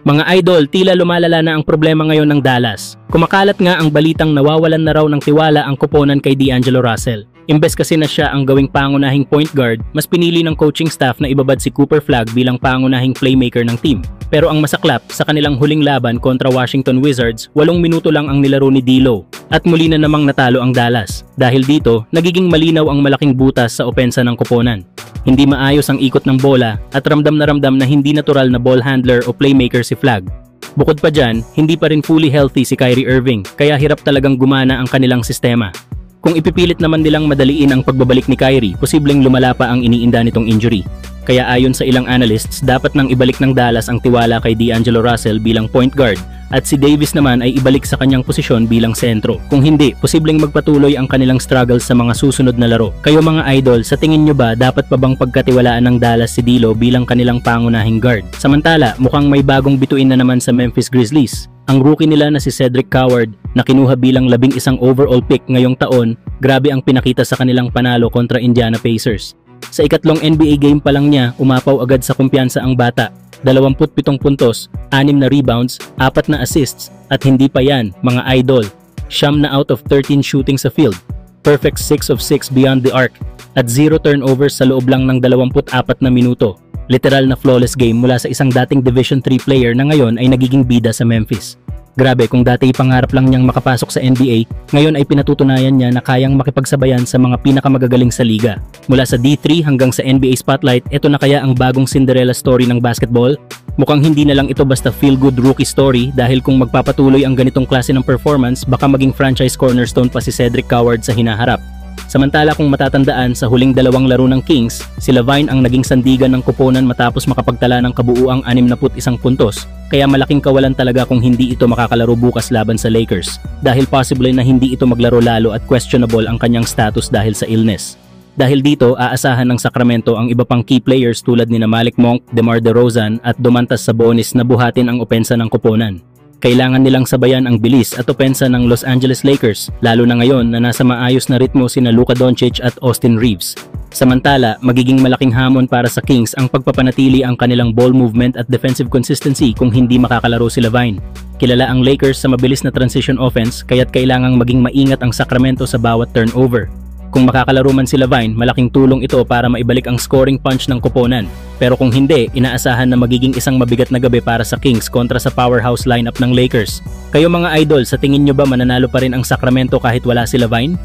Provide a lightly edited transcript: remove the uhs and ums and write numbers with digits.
Mga idol, tila lumalala na ang problema ngayon ng Dallas. Kumakalat nga ang balitang nawawalan na raw ng tiwala ang koponan kay D'Angelo Russell. Imbes kasi na siya ang gawing pangunahing point guard, mas pinili ng coaching staff na ibabad si Cooper Flagg bilang pangunahing playmaker ng team. Pero ang masaklap, sa kanilang huling laban kontra Washington Wizards, 8 minuto lang ang nilaro ni D'Lo. At muli na namang natalo ang Dallas. Dahil dito, nagiging malinaw ang malaking butas sa opensa ng koponan. Hindi maayos ang ikot ng bola at ramdam na hindi natural na ball handler o playmaker si Flagg. Bukod pa dyan, hindi pa rin fully healthy si Kyrie Irving kaya hirap talagang gumana ang kanilang sistema. Kung ipipilit naman nilang madaliin ang pagbabalik ni Kyrie, posibleng lumala pa ang iniinda nitong injury. Kaya ayon sa ilang analysts, dapat nang ibalik ng Dallas ang tiwala kay D'Angelo Russell bilang point guard at si Davis naman ay ibalik sa kanyang posisyon bilang sentro. Kung hindi, posibleng magpatuloy ang kanilang struggles sa mga susunod na laro. Kayo mga idol, sa tingin nyo ba dapat pa bang pagkatiwalaan ng Dallas si D'Lo bilang kanilang pangunahing guard? Samantala, mukhang may bagong bituin na naman sa Memphis Grizzlies. Ang rookie nila na si Cedric Coward na kinuha bilang 11 overall pick ngayong taon, grabe ang pinakita sa kanilang panalo kontra Indiana Pacers. Sa ikatlong NBA game pa lang niya, umapaw agad sa kumpiyansa ang bata. 27 puntos, 6 na rebounds, 4 na assists, at hindi pa yan, mga idol. 9 na out of 13 shooting sa field. Perfect 6 of 6 beyond the arc, at 0 turnovers sa loob lang ng 24 na minuto. Literal na flawless game mula sa isang dating Division 3 player na ngayon ay nagiging bida sa Memphis. Grabe, kung dati pangarap lang niyang makapasok sa NBA, ngayon ay pinatutunayan niya na kayang makipagsabayan sa mga pinakamagagaling sa liga. Mula sa D3 hanggang sa NBA Spotlight, ito na kaya ang bagong Cinderella story ng basketball? Mukhang hindi na lang ito basta feel-good rookie story dahil kung magpapatuloy ang ganitong klase ng performance, baka maging franchise cornerstone pa si Cedric Coward sa hinaharap. Samantala kung matatandaan sa huling 2 laro ng Kings, si LaVine ang naging sandigan ng koponan matapos makapagtala ng kabuuang 61 puntos. Kaya malaking kawalan talaga kung hindi ito makakalaro bukas laban sa Lakers. Dahil possible na hindi ito maglaro lalo at questionable ang kanyang status dahil sa illness. Dahil dito, aasahan ng Sacramento ang iba pang key players tulad ni Malik Monk, DeMar DeRozan at Domantas Sabonis na buhatin ang opensa ng koponan. Kailangan nilang sabayan ang bilis at opensa ng Los Angeles Lakers, lalo na ngayon na nasa maayos na ritmo sina Luka Doncic at Austin Reeves. Samantala, magiging malaking hamon para sa Kings ang pagpapanatili ang kanilang ball movement at defensive consistency kung hindi makakalaro si LaVine. Kilala ang Lakers sa mabilis na transition offense kaya't kailangang maging maingat ang Sacramento sa bawat turnover. Kung makakalaro man si LaVine, malaking tulong ito para maibalik ang scoring punch ng koponan. Pero kung hindi, inaasahan na magiging isang mabigat na gabi para sa Kings kontra sa powerhouse lineup ng Lakers. Kayo mga idol, sa tingin nyo ba mananalo pa rin ang Sacramento kahit wala si LaVine?